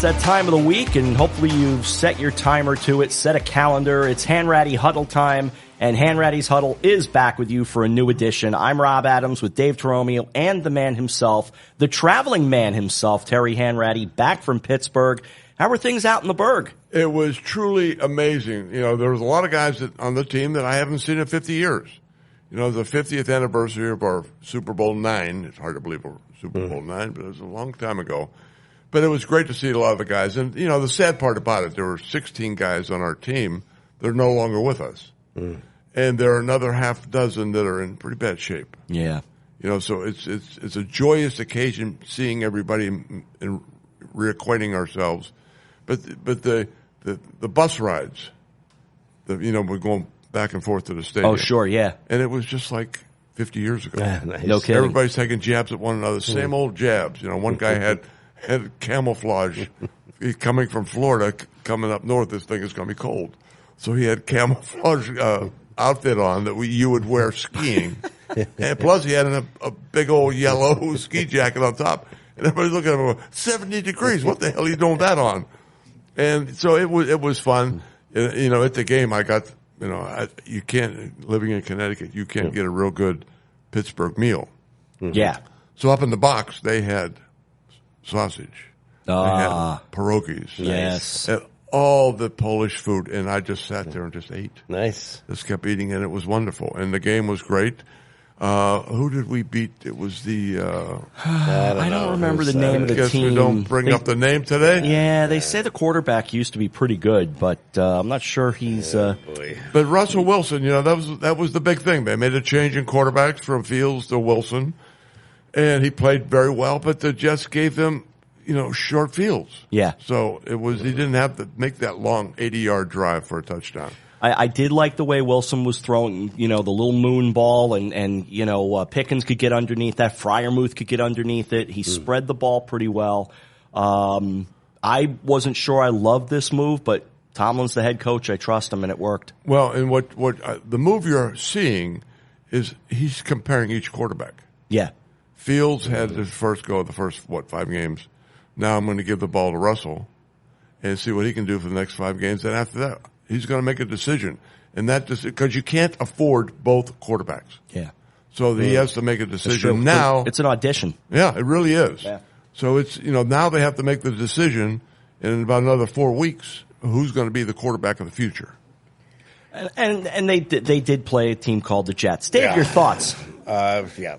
It's that time of the week, and hopefully you've set your timer to it, set a calendar. It's Hanratty Huddle time, and Hanratty's Huddle is back with you for a new edition. I'm Rob Adams with Dave Toromio and the man himself, the traveling man himself, Terry Hanratty, back from Pittsburgh. How were things out in the Burgh? It was truly amazing. You know, there was a lot of guys on the team that I haven't seen in 50 years. You know, the 50th anniversary of our Super Bowl IX. It's hard to believe we're Super Bowl IX, but it was a long time ago. But it was great to see a lot of the guys. And, you know, the sad part about it, there were 16 guys on our team that are no longer with us. And there are another half dozen that are in pretty bad shape. Yeah. You know, so it's a joyous occasion seeing everybody and reacquainting ourselves. But the bus rides, we're going back and forth to the stadium. Oh, sure, yeah. And it was just like 50 years ago. Nice. No kidding. Everybody's taking jabs at one another, same old jabs. You know, one guy had camouflage. Coming from Florida, coming up north, this thing is going to be cold. So he had camouflage outfit on that you would wear skiing. And plus he had a big old yellow ski jacket on top. And everybody's looking at him going, 70 degrees, what the hell are you doing that on? And so it was fun. You know, at the game I got, you can't, living in Connecticut, you can't get a real good Pittsburgh meal. Yeah. So up in the box, they had sausage. They had pierogies. Yes. And all the Polish food, and I just sat there and just ate. Nice. Just kept eating, and it was wonderful. And the game was great. Who did we beat? It was the... I don't remember the name of the team. We don't bring up the name today? Yeah, they say the quarterback used to be pretty good, but I'm not sure he's... But Russell Wilson, that was the big thing. They made a change in quarterbacks from Fields to Wilson, and he played very well, but the Jets gave him, short fields. Yeah. So he didn't have to make that long 80-yard drive for a touchdown. I did like the way Wilson was throwing, the little moon ball and Pickens could get underneath that. Freiermuth could get underneath it. He spread the ball pretty well. I wasn't sure I loved this move, but Tomlin's the head coach. I trust him, and it worked. Well, and what the move you're seeing is he's comparing each quarterback. Yeah. Fields had his first go of the first, 5 games. Now I'm going to give the ball to Russell and see what he can do for the next 5 games. Then after that, he's going to make a decision. And because you can't afford both quarterbacks. Yeah. So he has to make a decision now. It's an audition. Yeah, it really is. Yeah. So it's, now they have to make the decision in about another 4 weeks who's going to be the quarterback of the future. And they did play a team called the Jets. Dave, your thoughts?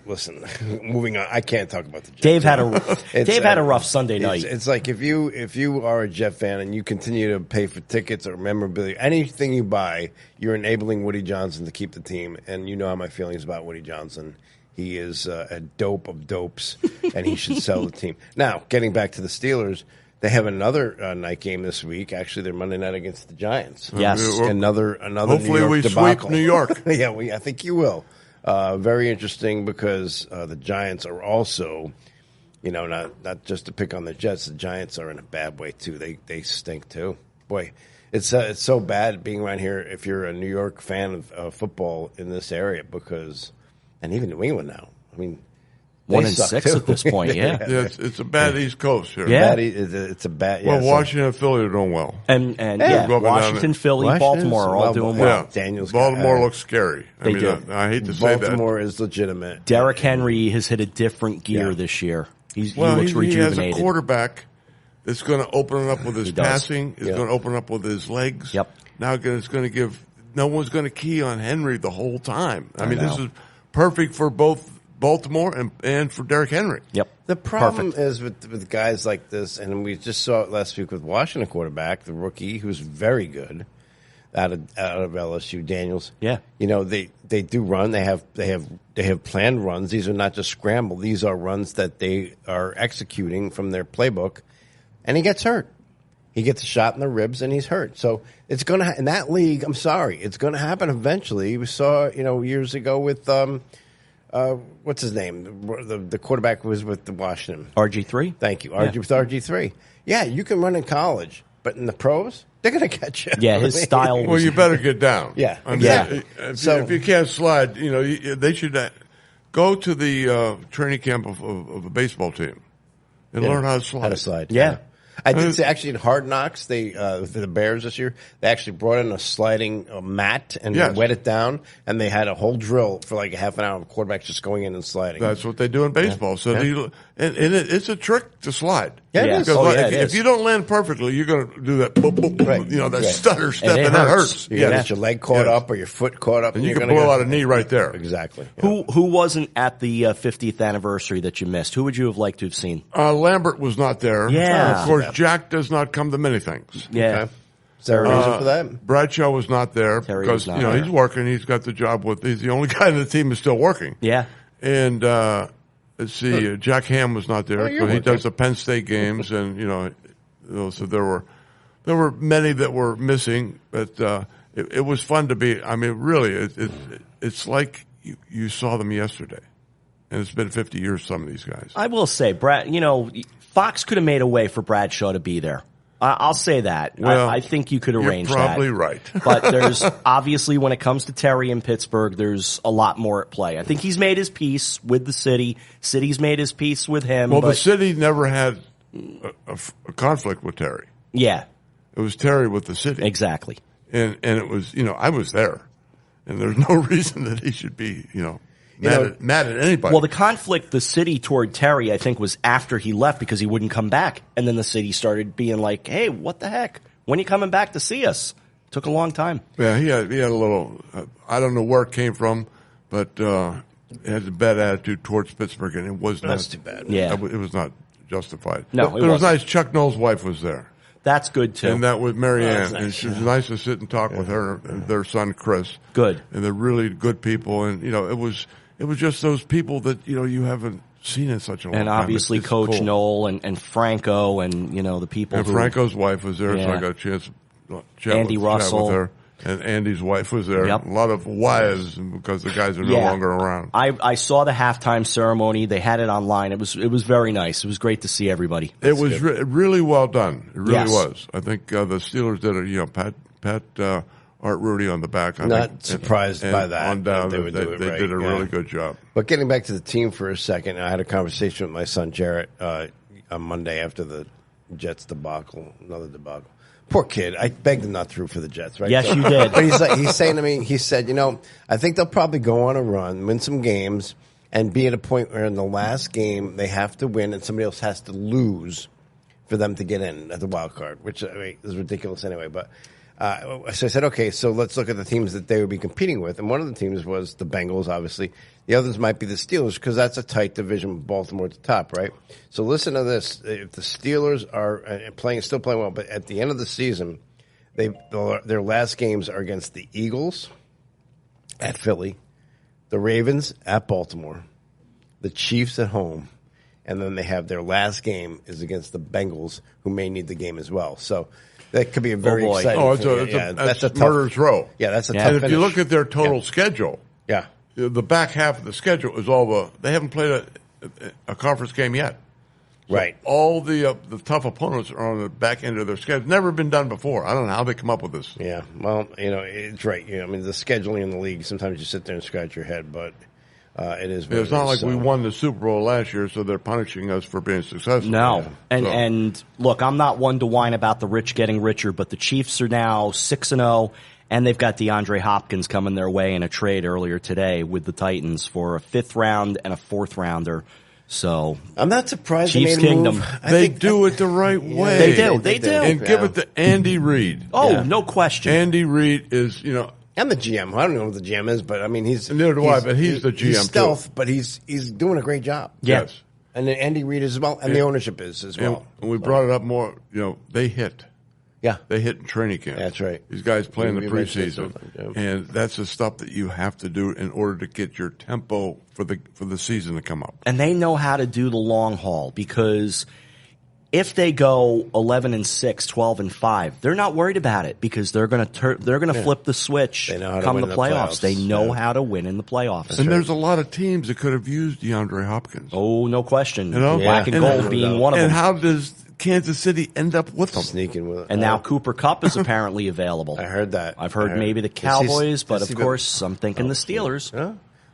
Listen, moving on. I can't talk about the Jets. Dave had a rough Sunday night. It's like if you are a Jet fan and you continue to pay for tickets or memorabilia, anything you buy, you're enabling Woody Johnson to keep the team. And you know how my feelings about Woody Johnson. He is a dope of dopes, and he should sell the team. Now, getting back to the Steelers, they have another night game this week. Actually, they're Monday night against the Giants. Yes, another hopefully New York we debacle. sweep New York. Yeah, I think you will. Very interesting because the Giants are also, not just to pick on the Jets. The Giants are in a bad way too. They stink too. Boy, it's so bad being around here. If you're a New York fan of football in this area, and even New England now. I mean. 1-6 at this point, yeah. It's a bad East Coast here. Yeah. It's a bad. Well, Washington and Philly are doing well. And Washington, Philly, Baltimore are all doing well. Yeah. Baltimore looks scary. I hate to say that. Baltimore is legitimate. Derrick Henry has hit a different gear this year. He looks rejuvenated. He has a quarterback that's going to open it up with his passing. It's going to open up with his legs. Yep. Now it's going to give. No one's going to key on Henry the whole time. I mean, this is perfect for both Baltimore and for Derrick Henry. Yep. The problem is with guys like this, and we just saw it last week with Washington quarterback, the rookie, who's very good out of LSU, Daniels. Yeah. They do run. They have planned runs. These are not just scramble. These are runs that they are executing from their playbook, and he gets hurt. He gets a shot in the ribs, and he's hurt. So it's going to in that league. I'm sorry, it's going to happen eventually. We saw years ago with. What's his name? The quarterback who was with the Washington. RG3? Thank you. With RG3. Yeah, you can run in college, but in the pros, they're going to catch you. Yeah, his style. Well, you better get down. Yeah. If you can't slide, they should go to the training camp of a baseball team and learn how to slide. How to slide. Yeah. I did say actually in Hard Knocks, they for the Bears this year, they actually brought in a sliding mat and wet it down, and they had a whole drill for like a half an hour of quarterbacks just going in and sliding. That's what they do in baseball. So it's a trick to slide. Yeah, Yeah. Because it if is. you don't land perfectly, you're going to do that boop, boop, Right. that stutter step, it and that hurts. hurts. You get your leg caught up or your foot caught up, And you you're can gonna blow go- out a knee right there. Exactly. Who wasn't at the 50th anniversary that you missed? Who would you have liked to have seen? Lambert was not there. Yeah. Of course, Jack does not come to many things. Yeah. Okay. Is there a reason for that? Bradshaw was not there Terry because was not there. he's working. He's got the job he's the only guy in the team who's still working. Yeah. And let's see, Jack Ham was not there. you're So he working. does the Penn State games, and so there were many that were missing, but it was fun to be. I mean, really, it's like you saw them yesterday, and it's been 50 years. Some of these guys. I will say, Fox could have made a way for Bradshaw to be there. I'll say that. Well, I think you could arrange you're probably that. right. But there's obviously, when it comes to Terry in Pittsburgh, there's a lot more at play. I think he's made his peace with the city. City's made his peace with him. Well, but, the city never had a conflict with Terry. yeah, It was Terry with the city. exactly. And it was, I was there. And there's no reason that he should be, mad at anybody. Well, the conflict, the city toward Terry, I think, was after he left because he wouldn't come back. And then the city started being like, hey, what the heck? When are you coming back to see us? Took a long time. Yeah, he had a little, I don't know where it came from, but he had a bad attitude towards Pittsburgh, and it was That's not. too bad. Yeah. It was not justified. No, But it it was wasn't. nice. Chuck Noll's wife was there. That's good, too. And that was Mary Ann. that's And nice, she was nice to sit and talk with her and their son, Chris. Good. And they're really good people. And, it was just those people that, you haven't seen in such a long And time. obviously It's Coach cool. Noel and Franco and, the people And who... Franco's wife was there, so Yeah. I got a chance to chat Andy with Russell. her. And Andy's wife was there. Yep. A lot of wives because the guys are no Yeah. longer around. I saw the halftime ceremony. They had it online. It was very nice. It was great to see everybody. It was really well done. It really Yes. was. I think the Steelers did it. Pat Art Rudy on the back. I Not think, surprised and by that, On down, that they would do it they right, did a yeah. really good job. But getting back to the team for a second, I had a conversation with my son Jarrett on Monday after the Jets debacle, another debacle. Poor kid. I begged him not to root for the Jets, right? Yes, you did. But he's saying to me, he said, I think they'll probably go on a run, win some games, and be at a point where in the last game they have to win and somebody else has to lose for them to get in at the wild card, which is ridiculous anyway. But so I said, okay, so let's look at the teams that they would be competing with. And one of the teams was the Bengals, obviously. The others might be the Steelers because that's a tight division with Baltimore at the top, right? So listen to this. If the Steelers are still playing well, but at the end of the season, their last games are against the Eagles at Philly, the Ravens at Baltimore, the Chiefs at home, and then they have their last game is against the Bengals, who may need the game as well. So that could be a very boy. exciting. Oh, that's a tough murder's row. Yeah, that's a Yeah. tough And if you finish. look at their total schedule, Yeah. the back half of the schedule is they haven't played a conference game yet. Right. All the tough opponents are on the back end of their schedule. Never been done before. I don't know how they come up with this. Yeah. Well, it's right. I mean, the scheduling in the league, sometimes you sit there and scratch your head, but it is what It's not like so. we won the Super Bowl last year, so they're punishing us for being successful. No. So- And look, I'm not one to whine about the rich getting richer, but the Chiefs are now 6-0, and they've got DeAndre Hopkins coming their way in a trade earlier today with the Titans for a 5th round and a 4th rounder. So I'm not surprised Chiefs they made a Kingdom. move. They do it the right way. They do. They do. And give it to Andy Reid. Oh, no question. Andy Reid is, I'm the GM. I don't know what the GM is, but I mean, Neither do I, but he's the GM, He's too. stealth, but he's doing a great job. Yeah. Yes. And then Andy Reid as well, and the ownership is as well. And we brought it up more, they hit. Yeah. They hit in training camp. That's right. These guys play in the We mentioned it preseason. sometimes, yeah. And that's the stuff that you have to do in order to get your tempo for the season to come up. And they know how to do the long haul because if they go 11-6, 12-5, they're not worried about it because they're going to flip the switch They know how to come win the the playoffs. playoffs. They know Yeah. how to win in the playoffs. And there's a lot of teams that could have used DeAndre Hopkins. Oh, no question. You know? Black and Yeah. gold being one of And them. how does Kansas City end up with them? Sneaking with it. And now Cooper Kupp is apparently available. I heard that. I've heard I heard- maybe the Does he- Cowboys, but does of he- course I'm thinking the Steelers. Huh?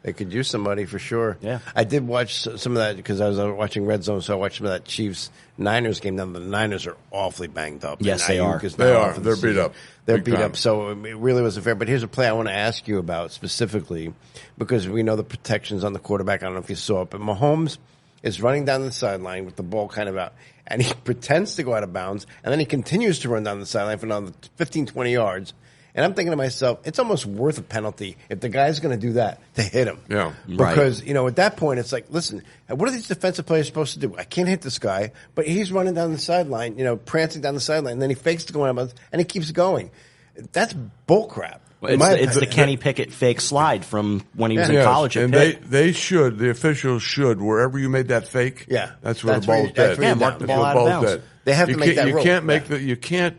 They could use somebody for sure. Yeah. I did watch some of that because I was watching Red Zone, so I watched some of that Chiefs-Niners game. Now, the Niners are awfully banged up. Yes, and they are. They are. They're beat up. They're Big beat time. up, so it really wasn't fair. But here's a play I want to ask you about specifically because we know the protections on the quarterback. I don't know if you saw it, but Mahomes is running down the sideline with the ball kind of out, and he pretends to go out of bounds, and then he continues to run down the sideline for another 15, 20 yards. And I'm thinking to myself, it's almost worth a penalty if the guy's going to do that to hit him. Yeah. Because, at that point, it's like, listen, what are these defensive players supposed to do? I can't hit this guy, but he's running down the sideline, prancing down the sideline, and then he fakes to go out of bounds, and he keeps going. That's bullcrap. It's the Kenny Pickett fake slide from when he was in college at and Pitt. the officials should, wherever you made that fake, that's where the ball's dead. Yeah, mark the ball out of bounds. They have to make that rule. You can't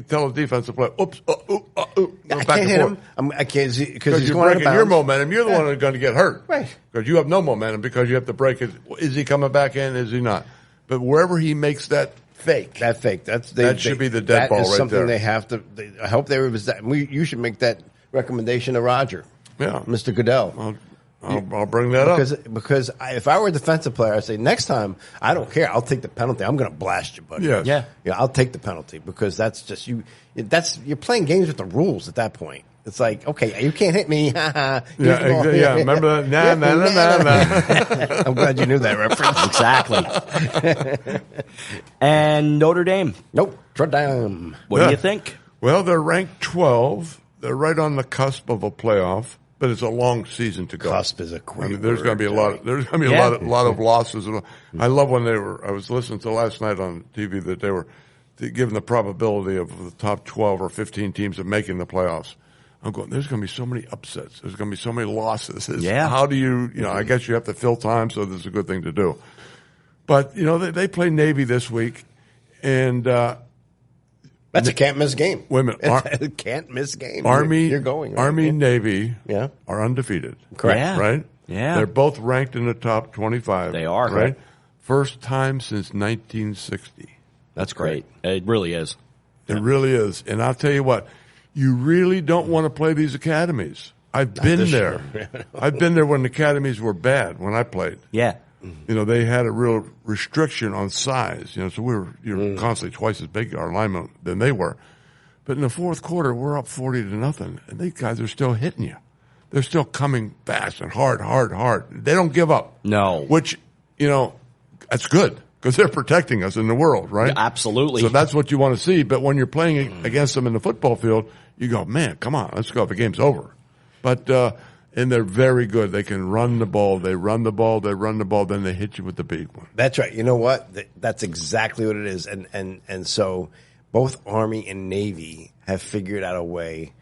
tell a defensive player, oops, I can't hit him. I can't because he's you're going out of breaking bounds. your momentum. You're the one that's going to get hurt. Right. Because you have no momentum because you have to break it. Is he coming back in? Is he not? But wherever he makes that fake. That should be the dead ball right there. That is something they have to. I hope they revisit that. You should make that recommendation to Roger. Yeah. Mr. Goodell. I'll bring that up. Because if I were a defensive player, I'd say next time, I don't care. I'll take the penalty. I'm going to blast you, buddy. Yes. Yeah. Yeah, I'll take the penalty because that's just you. You're playing games with the rules at that point. It's like, okay, you can't hit me. Yeah, remember that? Nah. I'm glad you knew that reference. Exactly. And Notre Dame. Nope. Notre What do you think? Well, they're ranked 12. They're right on the cusp of a playoff, but it's a long season to go. Cusp is a great there's going to be a lot. There's going to be a lot of losses. I love when I was listening to last night on TV that they were given the probability of the top 12 or 15 teams of making the playoffs. I'm going, there's going to be so many upsets. There's going to be so many losses. How do you I guess you have to fill time, so this is a good thing to do. But, they play Navy this week, and that's a can't miss game. Women can't miss game. Army, you're going. Right? Army, Navy, are undefeated. Correct. Yeah. Right? Yeah. They're both ranked in the top 25. They are. Right? First time since 1960. That's great. It really is. It really is. And I'll tell you what, you really don't want to play these academies. I've been there. I've been there when the academies were bad, when I played. Yeah. They had a real restriction on size. So you're constantly twice as big, our linemen, than they were. But in the fourth quarter, we're up 40-0, and these guys are still hitting you. They're still coming fast and hard. They don't give up. No. Which, that's good because they're protecting us in the world, right? Yeah, absolutely. So that's what you want to see. But when you're playing against them in the football field, you go, man, come on, let's go. The game's over. But and they're very good. They can run the ball. They run the ball. Then they hit you with the big one. That's right. You know what? That's exactly what it is. And so both Army and Navy have figured out a way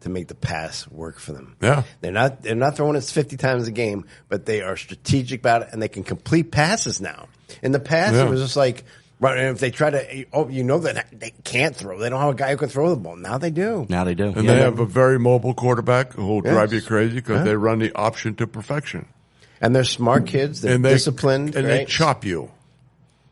to make the pass work for them. Yeah. They're not throwing it 50 times a game, but they are strategic about it, and they can complete passes now. In the past, it was just like, right, and if they try to, that they can't throw. They don't have a guy who can throw the ball. Now they do. And they have a very mobile quarterback who will drive you crazy because they run the option to perfection. And they're smart kids. They're disciplined. And they chop you.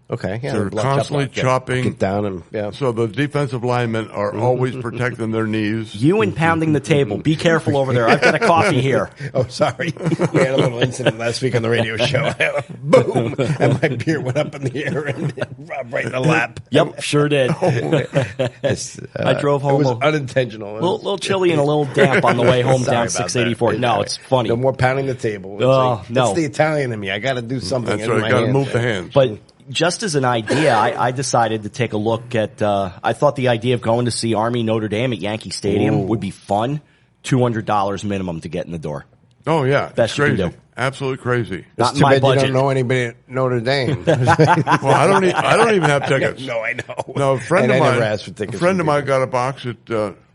Okay, yeah. So they're constantly chopping. Get down and, So the defensive linemen are always protecting their knees. You and pounding the table. Be careful over there. I've got a coffee here. Oh, sorry. We had a little incident last week on the radio show. Boom! And my beer went up in the air and Rob right in the lap. Yep, sure did. I drove home. It was unintentional. A little chilly and a little damp on the way home down 684. No, it's funny. No more pounding the table. No. It's the Italian in me. I got to do something. That's right. You got to move the hands. But just as an idea, I decided to take a look at, I thought the idea of going to see Army Notre Dame at Yankee Stadium would be fun. $200 minimum to get in the door. Oh, yeah. Best crazy. you can do. Absolutely crazy. Not it's too my bad budget. You don't know anybody at Notre Dame. Well, I don't even have tickets. No, I know. No, a friend of never asked for tickets. A friend of mine got a box at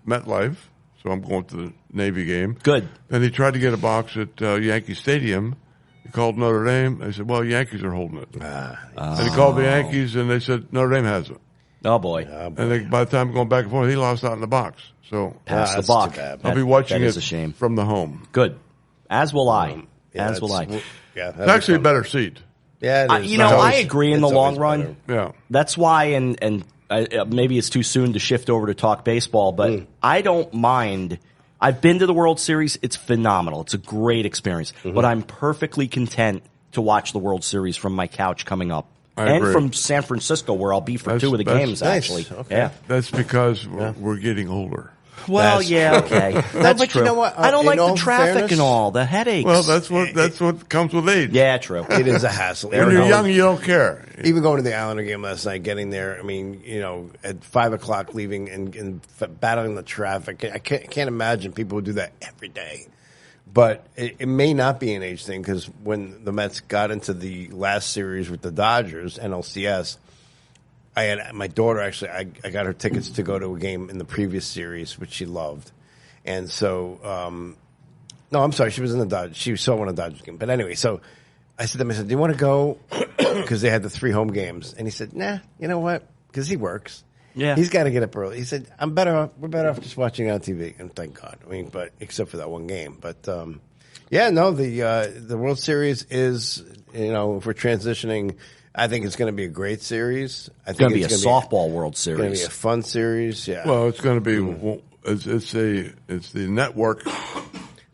MetLife, so I'm going to the Navy game. Good. Then he tried to get a box at Yankee Stadium. He called Notre Dame. They said, well, Yankees are holding it. And he called the Yankees, and they said, Notre Dame has it. Oh, boy. And by the time going back and forth, he lost out in the box. So Pass the buck. I'll be watching that is it a shame. from the home. Good. As will I. Yeah, As will I. Yeah, It's actually a better seat. Yeah, it is. I agree in the long run. Better. Yeah. That's why, and maybe it's too soon to shift over to talk baseball, but I don't mind. I've been to the World Series. It's phenomenal. It's a great experience. But I'm perfectly content to watch the World Series from my couch coming up. I agree. From San Francisco, where I'll be for two of the games, nice. actually. Okay. Yeah. That's because we're getting older. Well, That's yeah, okay. That's but true. you know what? I don't In like the all traffic fairness- and all, the headaches. Well, that's what comes with age. Yeah, true. It is a hassle. When you're young, you don't care. Even going to the Islander game last night, getting there, I mean, at 5 o'clock leaving and battling the traffic. I can't imagine people who do that every day. But it may not be an age thing because when the Mets got into the last series with the Dodgers, NLCS, I had my daughter actually. I got her tickets to go to a game in the previous series, which she loved, and so no, I'm sorry, she was in the Dodgers. She saw one of the Dodgers games, but anyway, so I said to him, "Do you want to go?" Because they had the 3 home games, and he said, "Nah, you know what?" Because he works. Yeah, he's got to get up early. He said, "I'm better off. We're better off just watching it on TV." And thank God. I mean, but except for that one game, but yeah, no, the World Series is if we're transitioning. I think it's going to be a great series. I think it's going to be a softball World Series. It's going to be a fun series. Yeah. Well, it's going to be. It's the network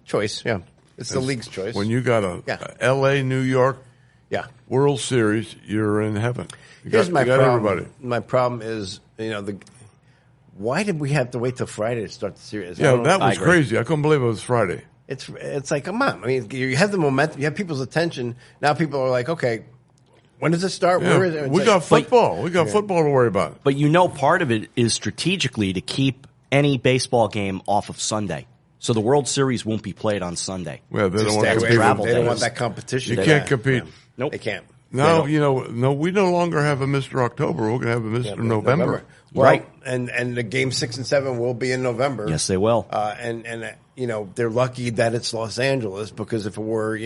choice. Yeah. It's the league's choice. When you got a L.A., New York, World Series, you're in heaven. Here's my problem. Everybody. My problem is why did we have to wait till Friday to start the series? Yeah, that was crazy. I couldn't believe it was Friday. It's like, come on. I mean, you have the momentum. You have people's attention. Now people are like, okay. When does it start? Yeah, Where is it? we got football. We got football to worry about. But part of it is strategically to keep any baseball game off of Sunday. So the World Series won't be played on Sunday. Well, they don't want They travel don't days. want that competition. You can't compete. Yeah. Nope. They can't. No, we no longer have a Mr. October. We're going to have a Mr. November. Well, Right. And the game 6 and 7 will be in November. Yes, they will. And they're lucky that it's Los Angeles because if it were,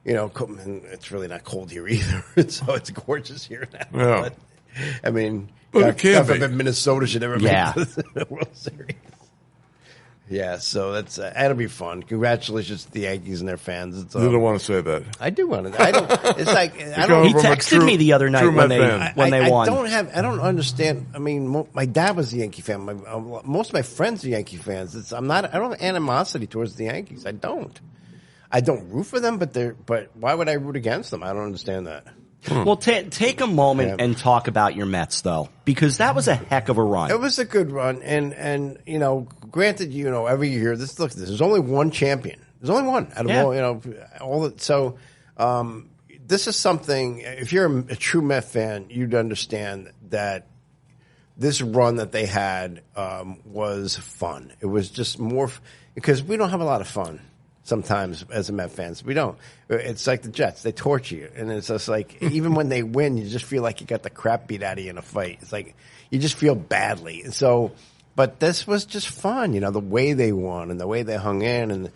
it's really not cold here either. So it's gorgeous here now. Yeah. But, I mean, But it can't be. Minnesota should never Yeah. make the World Series. Yeah, so that's that'll be fun. Congratulations to the Yankees and their fans. It's, You don't want to say that. I do want to. I don't. It's like I don't. He from a texted me the other night true when Met fan. they won. I don't understand. I mean, my dad was a Yankee fan. Most of my friends are Yankee fans. I don't have animosity towards the Yankees. I don't root for them, but why would I root against them? I don't understand that. Well, take a moment and talk about your Mets, though, because that was a heck of a run. It was a good run, and granted, every year there's only one champion. There's only one out of all. So this is something. If you're a true Met fan, you'd understand that this run that they had was fun. It was just more because we don't have a lot of fun. Sometimes as a Met fans, we don't. It's like the Jets; they torture you, and it's just like even when they win, you just feel like you got the crap beat out of you in a fight. It's like you just feel badly. And so, but this was just fun, the way they won and the way they hung in, and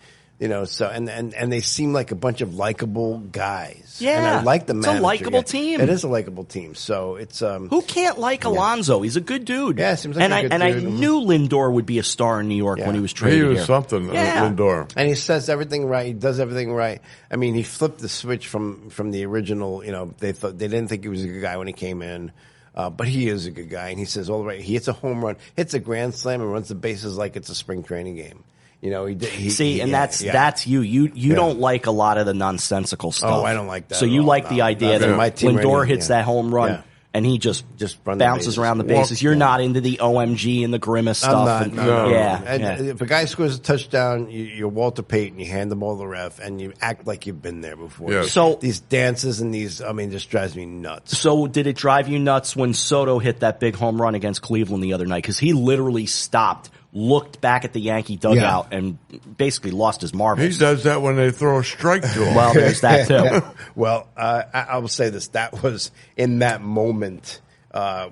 so and they seem like a bunch of likable guys. Yeah, and I like the manager. It's a likable team. It is a likable team. So it's who can't like Alonso? He's a good dude. Yeah, seems like a good I dude. knew Lindor would be a star in New York when he was traded He was here. something, Lindor. And he says everything right. He does everything right. I mean, he flipped the switch from the original. They didn't think he was a good guy when he came in, but he is a good guy. And he says all the right. He hits a home run, hits a grand slam, and runs the bases like it's a spring training game. That's you. You don't like a lot of the nonsensical stuff. Oh, I don't like that. So at you all. like the idea that my team Lindor hits that home run. Yeah. And he just run the bounces bases. around the bases. You're not into the OMG and the grimace stuff. I'm not. Yeah. If a guy scores a touchdown, you're Walter Payton. You hand the ball to the ref, and you act like you've been there before. Yeah. So these dances and just drives me nuts. So did it drive you nuts when Soto hit that big home run against Cleveland the other night? Because he literally stopped, looked back at the Yankee dugout, and basically lost his marbles. He does that when they throw a strike to him. Well, there's that too. Well, I will say this: that was in that moment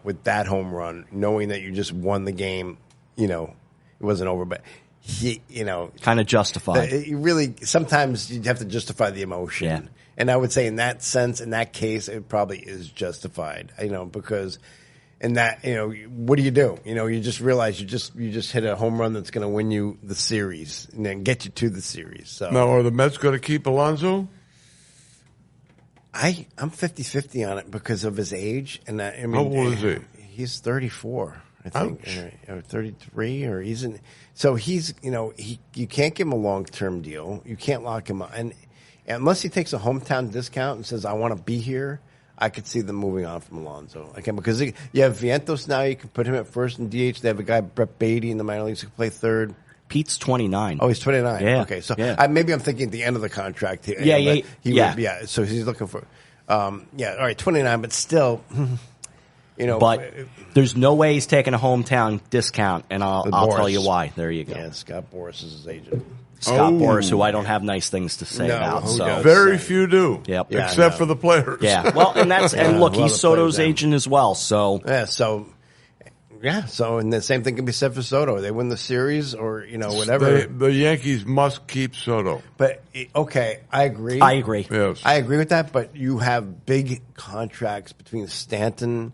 with that home run, knowing that you just won the game. It wasn't over, but he, kind of justified. You really sometimes you have to justify the emotion. Yeah. And I would say in that sense, in that case, it probably is justified. Because. And that, what do? You just realize you just hit a home run that's going to win you the series and then get you to the series. So now, are the Mets going to keep Alonso? I'm 50-50 on it because of his age. And how old is he? He's 34. I think, or 33, or he's in. So he's, you can't give him a long-term deal. You can't lock him up. And unless he takes a hometown discount and says, I want to be here, I could see them moving on from Alonso. Because you have Vientos now. You can put him at first in DH. They have a guy, Brett Beatty, in the minor leagues who can play third. Pete's 29. Oh, he's 29. Yeah. Okay, so yeah. Maybe I'm thinking at the end of the contract. Yeah. So he's looking for, all right, 29, but still, But there's no way he's taking a hometown discount, and I'll tell you why. There you go. Yeah, Scott Boras is his agent. Scott Boras, who I don't have nice things to say about. So very few do. Yep. Yeah, except for the players. Yeah. Well, and and look, he's Soto's agent as well. So So and the same thing can be said for Soto. They win the series, or whatever. The Yankees must keep Soto. But okay, I agree. Yes, I agree with that. But you have big contracts between Stanton,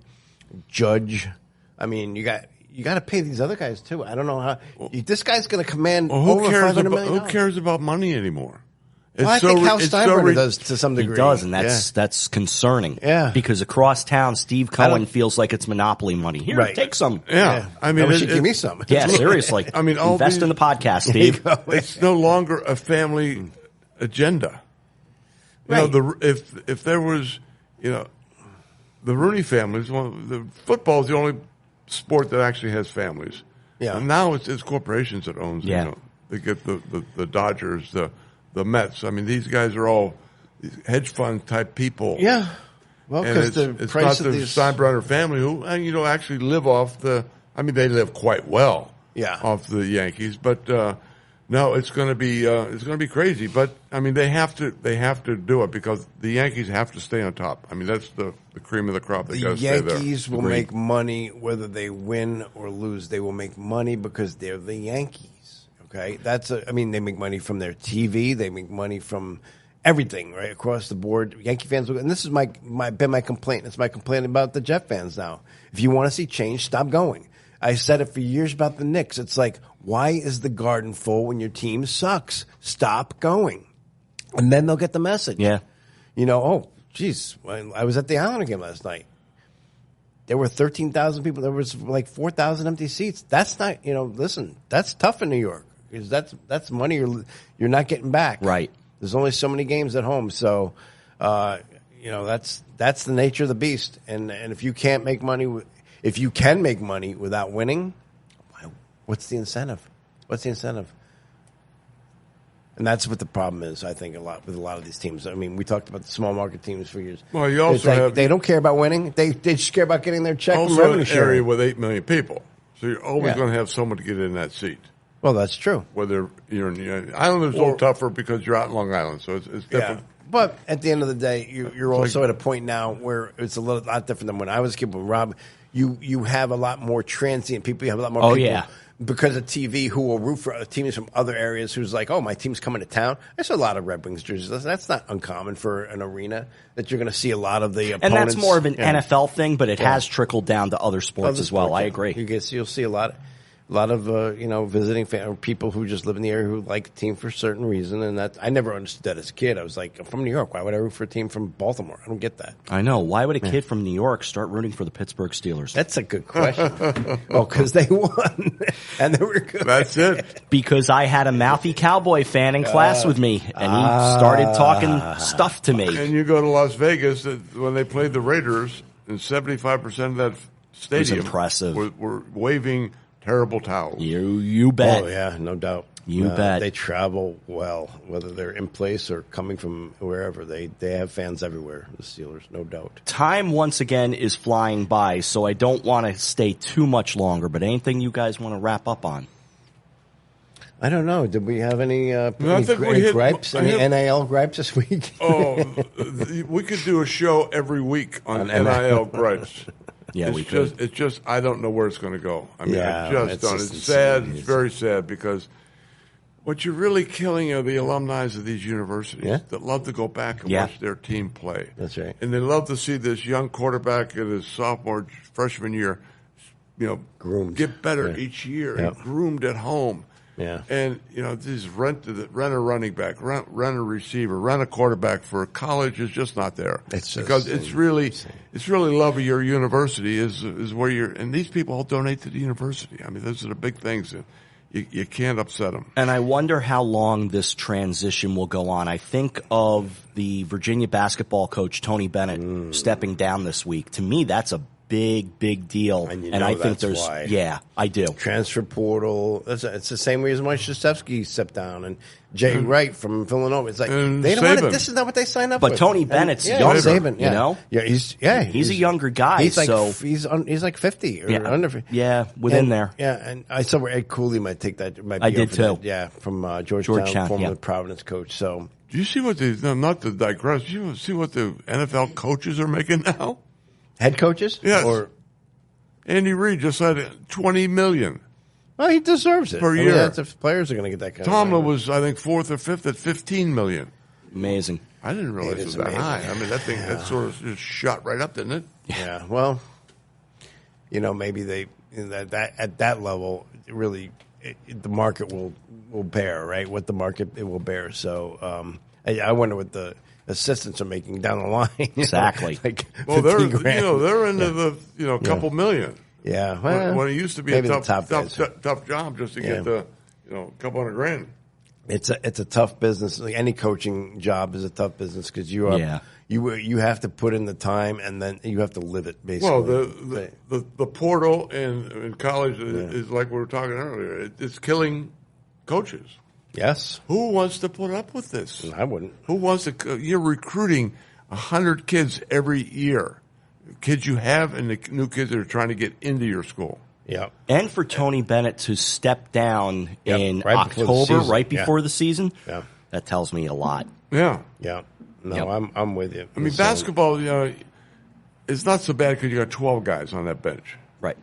Judge. I mean, you got to pay these other guys too. I don't know how this guy's going to command over $500 million. Who cares about money anymore? Well, I think Hal Steinbrenner does to some degree. He does, and that's concerning. Yeah. Because across town, Steve Cohen feels like it's monopoly money. Here, take some. Yeah. I mean, give me some. Yeah, seriously. I mean, invest in the podcast, Steve. It's no longer a family agenda. Right. If there was, the Rooney families, the football is the only sport that actually has families. Yeah. And now it's corporations that owns. Yeah. They get the Dodgers, the Mets. I mean, these guys are all hedge fund type people. Yeah. Well, because the price not of the these Steinbrenner family who actually live off they live quite well. Yeah. Off the Yankees, but no, it's going to be crazy. But I mean, they have to do it because the Yankees have to stay on top. I mean, that's the cream of the crop. They got to stay there. The Yankees will make money whether they win or lose. They will make money because they're the Yankees. Okay, they make money from their TV. They make money from everything, right, across the board. Yankee fans and this is my complaint. It's my complaint about the Jet fans now. If you want to see change, stop going. I said it for years about the Knicks. It's like, why is the Garden full when your team sucks? Stop going, and then they'll get the message. Yeah, oh, geez, I was at the Islander game last night. There were 13,000 people. There was like 4,000 empty seats. That's not, listen, that's tough in New York. Because that's money you're not getting back. Right. There's only so many games at home, so that's the nature of the beast. And if you can't make money, if you can make money without winning, what's the incentive? And that's what the problem is. I think with a lot of these teams. I mean, we talked about the small market teams for years. Well, you also they don't care about winning. They just care about getting their check from also revenue an sharing. area with 8 million people, so you're always going to have someone to get in that seat. Well, that's true. Whether you're in the Islanders, a little tougher because you're out in Long Island, so it's different. Yeah. But at the end of the day, you're also at a point now where it's a lot different than when I was a kid. When Rob, you have a lot more transient people. You have a lot more people because of TV who will root for teams from other areas who's like, oh, my team's coming to town. There's a lot of Red Wings jerseys. That's not uncommon for an arena that you're going to see a lot of the opponents. And that's more of an NFL thing, but it has trickled down to other sports as well. I agree. You'll see a lot of visiting or people who just live in the area who like a team for a certain reason, and that I never understood that as a kid. I was like, I'm from New York. Why would I root for a team from Baltimore? I don't get that. I know. Why would a kid from New York start rooting for the Pittsburgh Steelers? That's a good question. Because they won and they were good. That's it. Because I had a mouthy Cowboy fan in class with me, and he started talking stuff to me. And you go to Las Vegas when they played the Raiders, and 75% of that stadium impressive. Were waving terrible towels. You bet. Oh, yeah, no doubt. You bet. They travel well, whether they're in place or coming from wherever. They have fans everywhere, the Steelers, no doubt. Time, once again, is flying by, so I don't want to stay too much longer, but anything you guys want to wrap up on? I don't know. Did we have any gripes? Any NIL gripes this week? Oh, we could do a show every week on NIL gripes. Yeah, we could. It's just I don't know where it's going to go. I mean, yeah, I just don't. It's sad. It's very sad because what you're really killing are the alumni of these universities that love to go back and watch their team play. That's right. And they love to see this young quarterback in his freshman year, groomed, get better each year and groomed at home. Yeah. And, these rent a running back, rent a receiver, rent a quarterback for college is just not there. Because it's really love of your university is where and these people all donate to the university. I mean, those are the big things. You can't upset them. And I wonder how long this transition will go on. I think of the Virginia basketball coach, Tony Bennett, stepping down this week. To me, that's a big deal. And I think there's why. Yeah, I do. Transfer portal. It's the same reason why Krzyzewski stepped down and Jay Wright from Villanova. It's like they don't want it. This is not what they signed up but with. But Tony Bennett's younger, Saban, you know? Yeah, he's a younger guy. He's like so he's like 50 or under. Yeah, within there. Yeah, and I saw where Ed Cooley might take that. I did too. Yeah, from Georgetown, former Providence coach. So do you see what not to digress? Do you see what the NFL coaches are making now? Head coaches? Yes. Or Andy Reid just had $20 million. Well, he deserves it per year. That's if players are going to get that kind Tomlin of money. was, I think, 4th or 5th at $15 million. Amazing. I didn't realize it was that high. I mean, that thing that sort of just shot right up, didn't it? Yeah. Well, maybe they that at that level, really, the market will bear, right? What the market it will bear. So I wonder what the assistants are making down the line. Exactly. Well, they're into the couple million. Yeah. Well, when it used to be a tough job just to get the couple $100,000. It's a tough business. Like any coaching job is a tough business because you have to put in the time and then you have to live it basically. Well, the portal in college is like we were talking earlier. It's killing coaches. Yes. Who wants to put up with this? I wouldn't. Who wants to? You're recruiting 100 kids every year. Kids you have and the new kids that are trying to get into your school. Yeah. And for Tony Bennett to step down in right October, right before the season, that tells me a lot. Yeah. Yeah. No, I'm with you. I mean, basketball, it's not so bad because you got 12 guys on that bench. Right.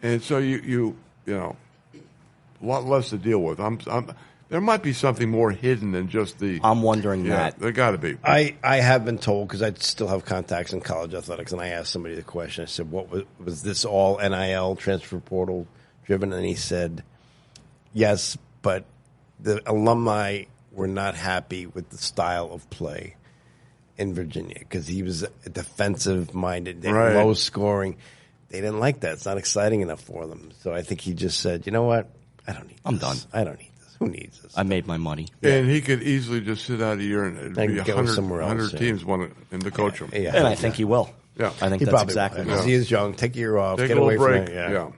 And so you a lot less to deal with. There might be something more hidden than just the. I'm wondering that. There got to be. I have been told, because I still have contacts in college athletics, and I asked somebody the question. I said, "What was this all NIL transfer portal driven?" And he said, "Yes, but the alumni were not happy with the style of play in Virginia because he was defensive minded, low scoring. They didn't like that. It's not exciting enough for them. So I think he just said, you know what? I don't need this. I'm done. I don't need this. Who needs this? I made my money. And he could easily just sit out a year and it'd be 100 teams want him to coach him. And I think he will. Yeah. I think he that's exactly right. He is young. Take a year off. Take Get a away break. from it. Yeah.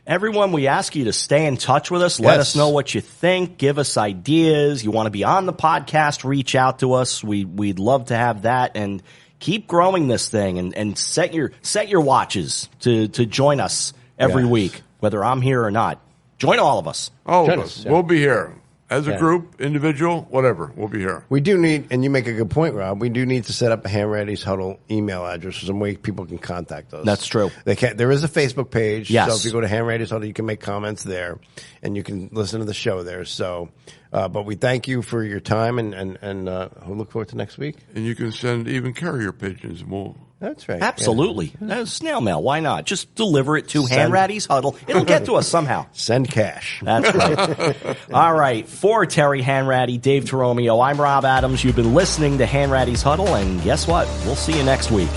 Everyone, we ask you to stay in touch with us. Let us know what you think. Give us ideas. You want to be on the podcast, reach out to us. We'd love to have that. And keep growing this thing and set your watches to join us every week, whether I'm here or not. Join all of us. All of us. We'll be here. As a group, individual, whatever, we'll be here. We do need, and you make a good point, Rob, we do need to set up a Hanratty'S Huddle email address for some way people can contact us. That's true. There is a Facebook page. Yes. So if you go to Hanratty'S Huddle, you can make comments there, and you can listen to the show there. So, but we thank you for your time, and we'll look forward to next week. And you can send even carrier pigeons, and we'll... That's right. Absolutely. Snail mail. Why not? Just deliver it to Hanratty'S Huddle. It'll get to us somehow. Send cash. That's right. All right. For Terry Hanratty, Dave Toromio, I'm Rob Adams. You've been listening to Hanratty'S Huddle, and guess what? We'll see you next week.